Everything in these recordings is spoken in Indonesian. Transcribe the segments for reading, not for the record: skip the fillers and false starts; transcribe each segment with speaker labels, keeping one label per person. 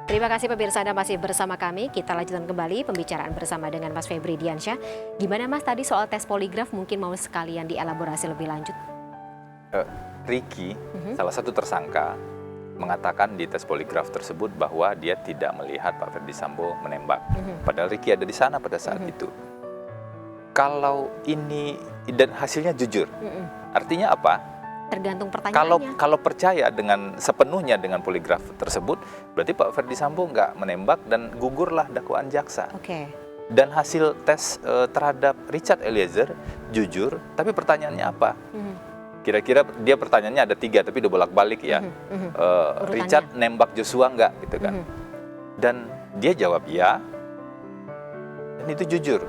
Speaker 1: Terima kasih pemirsa Anda masih bersama kami. Kita lanjutkan kembali pembicaraan bersama dengan Mas Febri Diansyah. Gimana Mas tadi soal tes poligraf, mungkin mau sekalian dielaborasi lebih lanjut?
Speaker 2: Ricky, salah satu tersangka, mengatakan di tes poligraf tersebut bahwa dia tidak melihat Pak Ferdi Sambo menembak. Padahal Ricky ada di sana pada saat itu. Kalau ini dan hasilnya jujur, artinya apa?
Speaker 1: Tergantung pertanyaannya.
Speaker 2: Kalau percaya dengan sepenuhnya dengan poligraf tersebut, berarti Pak Ferdi Sambo nggak menembak dan gugurlah dakwaan jaksa.
Speaker 1: Oke.
Speaker 2: Dan hasil tes terhadap Richard Eliezer jujur, tapi pertanyaannya apa? Kira-kira dia pertanyaannya ada 3, tapi udah bolak-balik ya. Richard nembak Joshua nggak gitu kan? Dan dia jawab iya, dan itu jujur.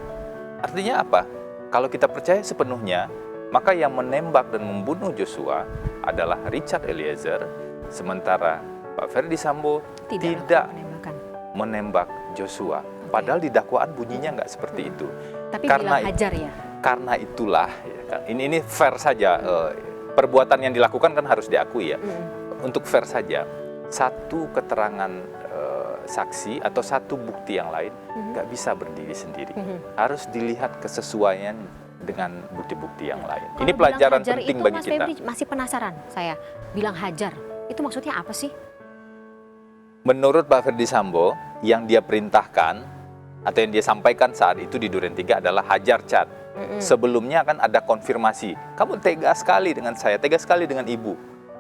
Speaker 2: Artinya apa? Kalau kita percaya sepenuhnya, maka yang menembak dan membunuh Joshua adalah Richard Eliezer, sementara Pak Ferdi Sambo tidak menembak Joshua. Padahal di dakwaan bunyinya nggak seperti itu.
Speaker 1: Tapi bilang hajar ya?
Speaker 2: Karena itulah, ya, ini fair saja, perbuatan yang dilakukan kan harus diakui ya. Untuk fair saja, satu keterangan saksi atau satu bukti yang lain nggak bisa berdiri sendiri. Harus dilihat kesesuaian dengan bukti-bukti yang lain.
Speaker 1: Kalau
Speaker 2: ini pelajaran penting
Speaker 1: itu,
Speaker 2: bagi
Speaker 1: Mas
Speaker 2: kita.
Speaker 1: Febri, masih penasaran saya. Bilang hajar, itu maksudnya apa sih?
Speaker 2: Menurut Pak Ferdi Sambo, yang dia perintahkan atau yang dia sampaikan saat itu di Duren 3 adalah hajar Chad. Sebelumnya kan ada konfirmasi, kamu tega sekali dengan saya, tega sekali dengan ibu.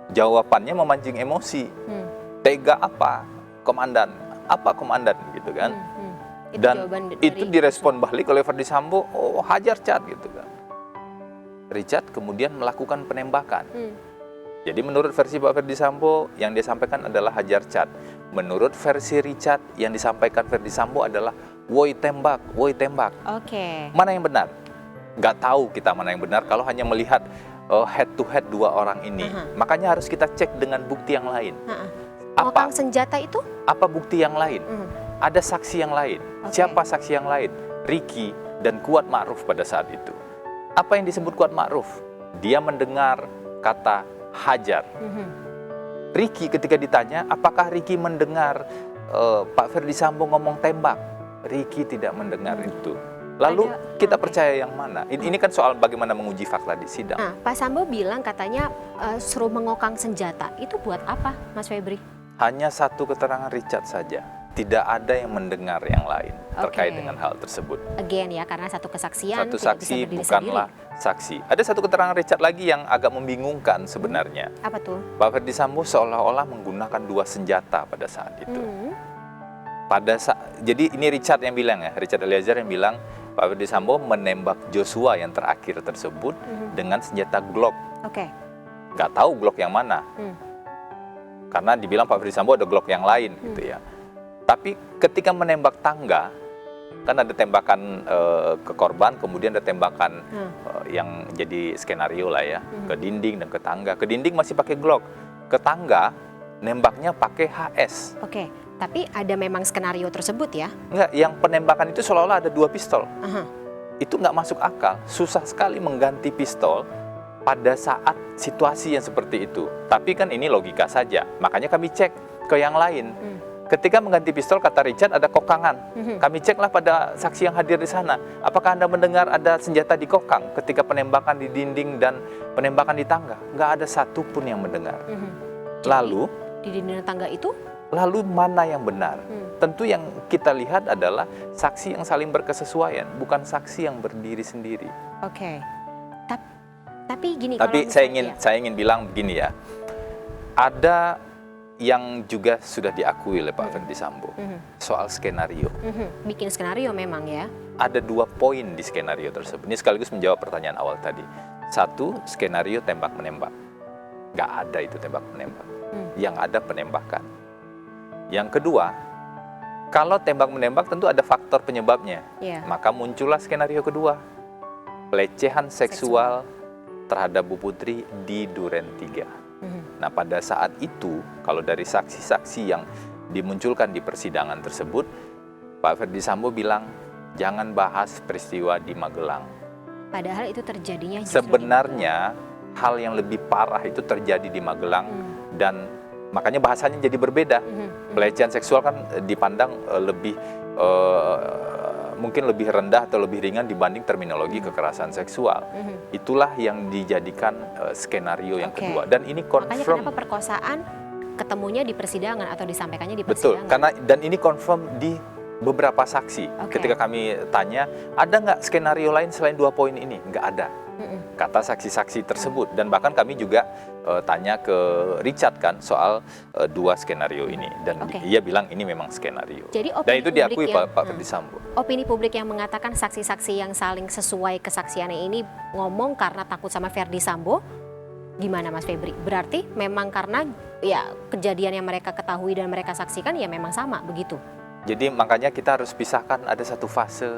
Speaker 2: Jawabannya memancing emosi. Tega apa, komandan? Apa komandan gitu kan? Dan itu direspon balik oleh Ferdi Sambo, oh hajar Chad gitu kan. Richard kemudian melakukan penembakan. Jadi menurut versi Pak Ferdi Sambo yang dia sampaikan adalah hajar Chad. Menurut versi Richard yang disampaikan Ferdi Sambo adalah woi tembak, woi tembak.
Speaker 1: Oke.
Speaker 2: Mana yang benar? Nggak tahu kita mana yang benar kalau hanya melihat head to head dua orang ini. Makanya harus kita cek dengan bukti yang lain.
Speaker 1: Mengokang senjata itu?
Speaker 2: Apa bukti yang lain? Ada saksi yang lain. Siapa saksi yang lain? Ricky dan Kuat Ma'ruf pada saat itu. Apa yang disebut Kuat Ma'ruf? Dia mendengar kata hajar. Ricky ketika ditanya, apakah Ricky mendengar Pak Ferdi Sambo ngomong tembak? Ricky tidak mendengar itu. Lalu kita percaya yang mana? Ini kan soal bagaimana menguji fakta di sidang.
Speaker 1: Pak Sambo bilang katanya suruh mengokang senjata. Itu buat apa, Mas Febri?
Speaker 2: Hanya satu keterangan Richard saja. Tidak ada yang mendengar yang lain terkait dengan hal tersebut.
Speaker 1: Again ya, karena satu kesaksian.
Speaker 2: Satu saksi bukanlah saksi. Ada satu keterangan Richard lagi yang agak membingungkan sebenarnya.
Speaker 1: Apa tuh?
Speaker 2: Pak Ferdi Sambo seolah-olah menggunakan 2 senjata pada saat itu. Jadi ini Richard yang bilang ya, Richard Eliezer yang bilang Pak Ferdi Sambo menembak Joshua yang terakhir tersebut dengan senjata Glock. Nggak tahu Glock yang mana. Karena dibilang Pak Ferdi Sambo ada Glock yang lain gitu ya. Tapi ketika menembak tangga, kan ada tembakan ke korban, kemudian ada tembakan yang jadi skenario lah ya, ke dinding dan ke tangga. Ke dinding masih pakai Glock, ke tangga nembaknya pakai HS.
Speaker 1: Tapi ada memang skenario tersebut ya?
Speaker 2: Enggak, yang penembakan itu seolah-olah ada 2 pistol. Itu nggak masuk akal, susah sekali mengganti pistol pada saat situasi yang seperti itu. Tapi kan ini logika saja, makanya kami cek ke yang lain. Ketika mengganti pistol, kata Richard ada kokangan. Kami ceklah pada saksi yang hadir di sana. Apakah Anda mendengar ada senjata di kokang ketika penembakan di dinding dan penembakan di tangga? Nggak ada satupun yang mendengar. Lalu
Speaker 1: di dinding tangga itu?
Speaker 2: Lalu mana yang benar? Tentu yang kita lihat adalah saksi yang saling berkesesuaian, bukan saksi yang berdiri sendiri.
Speaker 1: Tapi gini.
Speaker 2: Tapi saya ingin bilang begini ya. Ada yang juga sudah diakui oleh Pak Ferdi Sambo soal skenario.
Speaker 1: Bikin skenario memang ya. Ada
Speaker 2: 2 poin di skenario tersebut. Ini sekaligus menjawab pertanyaan awal tadi. 1, skenario tembak-menembak. Nggak ada itu tembak-menembak. Yang ada penembakan. Yang kedua, kalau tembak-menembak tentu ada faktor penyebabnya. Maka muncullah skenario kedua. Pelecehan seksual terhadap Bu Putri di Duren 3. Nah pada saat itu, kalau dari saksi-saksi yang dimunculkan di persidangan tersebut, Pak Ferdi Sambo bilang, jangan bahas peristiwa di Magelang.
Speaker 1: Padahal itu terjadinya
Speaker 2: sebenarnya hal yang lebih parah itu terjadi di Magelang dan Makanya bahasanya jadi berbeda. Pelecehan seksual kan dipandang lebih mungkin lebih rendah atau lebih ringan dibanding terminologi kekerasan seksual. Itulah yang dijadikan skenario yang kedua. Dan ini
Speaker 1: Makanya
Speaker 2: confirm.
Speaker 1: kenapa perkosaan ketemunya di persidangan atau disampaikannya di
Speaker 2: Betul,
Speaker 1: persidangan?
Speaker 2: karena dan ini confirm di beberapa saksi. Ketika kami tanya, ada nggak skenario lain selain 2 poin ini? Nggak ada. Kata saksi-saksi tersebut. Dan bahkan kami juga tanya ke Richard kan soal 2 skenario ini. Dan ia bilang ini memang skenario.
Speaker 1: Jadi
Speaker 2: dan itu diakui Pak Ferdisambo.
Speaker 1: Opini publik yang mengatakan saksi-saksi yang saling sesuai kesaksiannya ini ngomong karena takut sama Ferdisambo, gimana Mas Febri? Berarti memang karena ya kejadian yang mereka ketahui dan mereka saksikan ya memang sama begitu?
Speaker 2: Jadi makanya kita harus pisahkan, ada satu fase,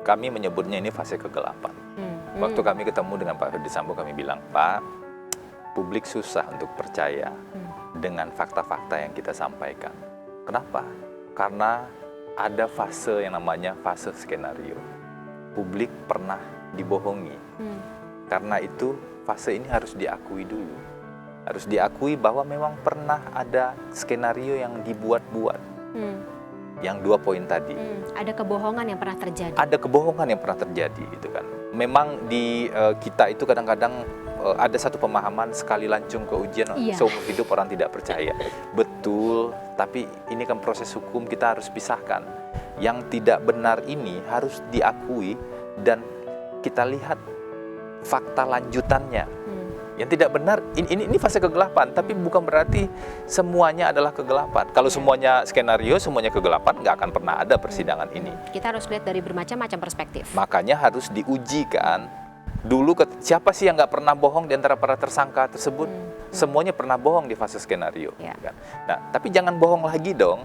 Speaker 2: kami menyebutnya ini fase kegelapan. Waktu kami ketemu dengan Pak Ferdisambo, kami bilang, Pak, publik susah untuk percaya dengan fakta-fakta yang kita sampaikan. Kenapa? Karena ada fase yang namanya fase skenario. Publik pernah dibohongi. Karena itu fase ini harus diakui dulu. Harus diakui bahwa memang pernah ada skenario yang dibuat-buat. Yang 2 poin tadi.
Speaker 1: Ada kebohongan yang pernah terjadi.
Speaker 2: Ada kebohongan yang pernah terjadi, itu kan. Memang di kita itu kadang-kadang ada satu pemahaman sekali lancung ke ujian seumur hidup orang tidak percaya. Betul, tapi ini kan proses hukum, kita harus pisahkan. Yang tidak benar ini harus diakui dan kita lihat fakta lanjutannya. Yang tidak benar, ini fase kegelapan, tapi bukan berarti semuanya adalah kegelapan. Kalau semuanya skenario, semuanya kegelapan, nggak akan pernah ada persidangan ini.
Speaker 1: Kita harus lihat dari bermacam-macam perspektif.
Speaker 2: Makanya harus diuji kan. Dulu siapa sih yang nggak pernah bohong di antara para tersangka tersebut? Semuanya pernah bohong di fase skenario. Kan? Nah, tapi jangan bohong lagi dong,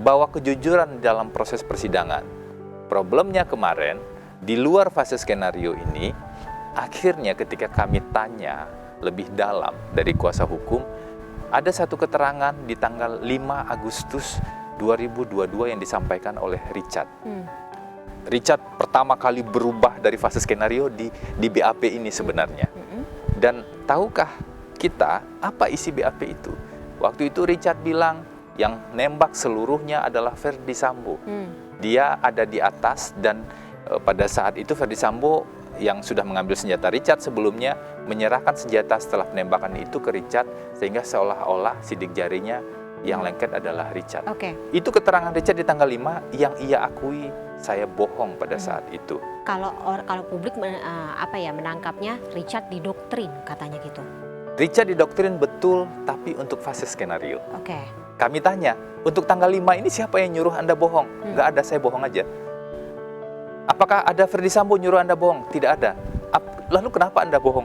Speaker 2: bahwa kejujuran dalam proses persidangan. Problemnya kemarin, di luar fase skenario ini, akhirnya ketika kami tanya lebih dalam dari kuasa hukum, ada satu keterangan di tanggal 5 Agustus 2022 yang disampaikan oleh Richard. Richard pertama kali berubah dari fase skenario di BAP ini sebenarnya. Dan tahukah kita apa isi BAP itu? Waktu itu Richard bilang yang nembak seluruhnya adalah Ferdisambo. Dia ada di atas dan pada saat itu Ferdisambo yang sudah mengambil senjata Richard sebelumnya menyerahkan senjata setelah penembakan itu ke Richard, sehingga seolah-olah sidik jarinya yang lengket adalah Richard. Itu keterangan Richard di tanggal 5 yang ia akui saya bohong pada saat itu.
Speaker 1: Kalau publik menangkapnya Richard didoktrin katanya gitu.
Speaker 2: Richard didoktrin betul, tapi untuk fase skenario. Kami tanya, untuk tanggal 5 ini siapa yang nyuruh Anda bohong? Nggak ada, saya bohong aja. Apakah ada Ferdisambo nyuruh Anda bohong? Tidak ada. Lalu kenapa Anda bohong?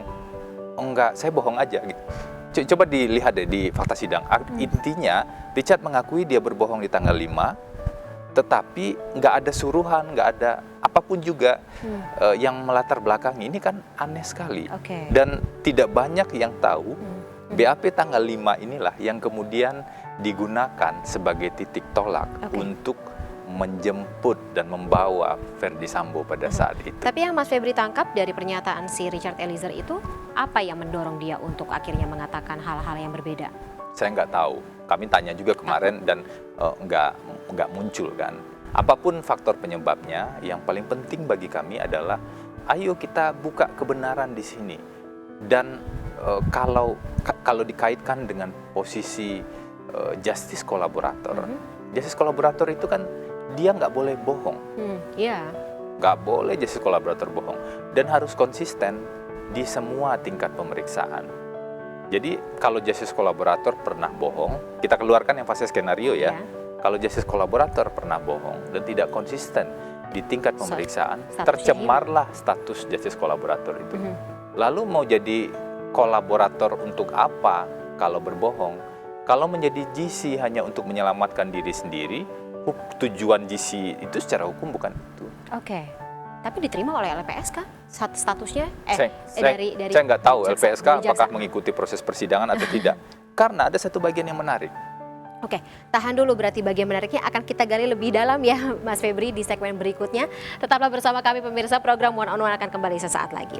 Speaker 2: Oh, enggak, saya bohong aja. Coba dilihat deh di fakta sidang. Intinya, Richard mengakui dia berbohong di tanggal 5, tetapi nggak ada suruhan, nggak ada apapun juga yang melatar belakangi. Ini kan aneh sekali. Dan tidak banyak yang tahu BAP tanggal 5 inilah yang kemudian digunakan sebagai titik tolak untuk menjemput dan membawa Ferdisambo pada saat itu.
Speaker 1: Tapi yang Mas Febri tangkap dari pernyataan si Richard Eliezer itu, apa yang mendorong dia untuk akhirnya mengatakan hal-hal yang berbeda?
Speaker 2: Saya nggak tahu. Kami tanya juga kemarin dan nggak muncul kan. Apapun faktor penyebabnya, yang paling penting bagi kami adalah ayo kita buka kebenaran di sini. Dan kalau dikaitkan dengan posisi justice kolaborator, justice kolaborator itu kan dia nggak boleh bohong. Nggak boleh justice kolaborator bohong. Dan harus konsisten di semua tingkat pemeriksaan. Jadi kalau justice kolaborator pernah bohong, kita keluarkan yang fase skenario ya. Kalau justice kolaborator pernah bohong dan tidak konsisten di tingkat pemeriksaan, tercemarlah status justice kolaborator itu. Lalu mau jadi kolaborator untuk apa kalau berbohong? Kalau menjadi GC hanya untuk menyelamatkan diri sendiri, tujuan GC itu secara hukum bukan itu.
Speaker 1: Tapi diterima oleh LPSK statusnya?
Speaker 2: Saya nggak tahu LPSK apakah mengikuti proses persidangan atau tidak. Karena ada satu bagian yang menarik.
Speaker 1: Tahan dulu, berarti bagian menariknya akan kita gali lebih dalam ya Mas Febri di segmen berikutnya. Tetaplah bersama kami pemirsa, program One on One akan kembali sesaat lagi.